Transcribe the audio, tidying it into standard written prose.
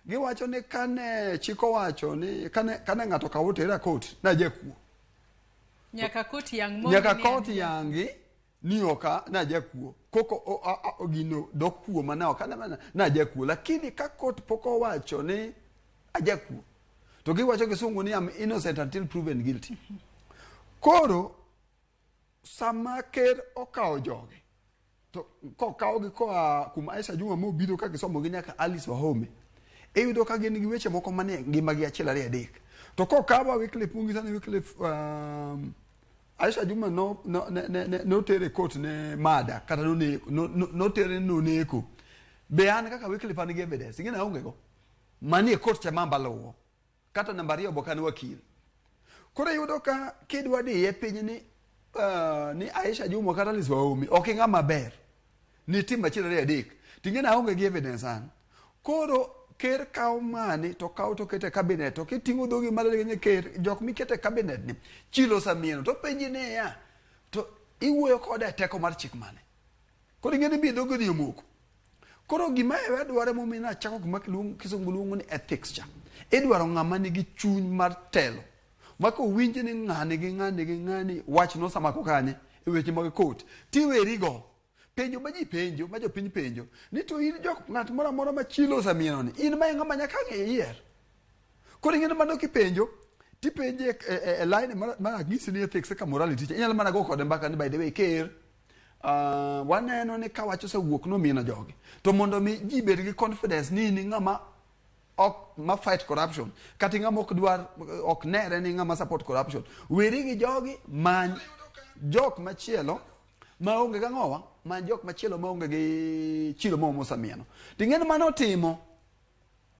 giwacho ni kane chiko wacho ni kane ng'ato kawo tera kot na jakuo nyaka koti yangi ni oka na jakuo koko ogino dokuo mana okana na jakuo lakini ka kot poko wacho ni ajakuo to giwacho kisungu ni am innocent until proven guilty. Koro sama ker okawo joge to kokawo gi koa kuma Aisha Juma mobiro ka gisomo gi nyaka Alice Wahome eyudo ka gin gi weche moko mane ngimagi achiel ariyo adek to kokawa Wycliffe Mungi sana Wycliffe Aisha Juma no tere court ne mada kata no tere no neko be an kaka Wycliffe an gi evidence ngina onge go manie court cha mamba lowo kata namba 2 bokani wakil. Koro yudo ka kidwa di e piny ni Aisha Juma kata Alice Wahome ok ng'ama ber ni tim achiel ariyo adek tingena onge gi evidence an. Koro ker kawo mani to kawo to kete cabinet to kitingo dhogi malo ne ker jok mikete cabinet ni chilo samieno to penji ne ya to iwuoyo koda teko mar chik mane koro ngene bi dhogi ni omoko. Koro gima e dware momina chako gima kisungu luongo ni ethics cha idwaro ng'ama nigi chuny mar telo mako winji ni ng'ani wach no sama ko kanye e weche mag court tiweri go penjo ma ji penjo ma jopiny penjo ni to in jok ng'at moro amora ma chilo samieno ni in ma ng'ama nyaka yier. Koro ing'e mano kipenjo tipenje e line ma gisi ni ethics ka morality inyalo mana go kode mbaka ni by the way ker waneno ni kawacho sewuok no mieno jogi to mondo mi ji bed gi confidence ni ng'ama ok ma fight corruption kati ng'ama ok dwar ok nere ni ng'ama support corruption weri gi jogi man jok machielo maonge ga ng'owa man jok machielo maonge gi chilo mo samieno ting'en mano timo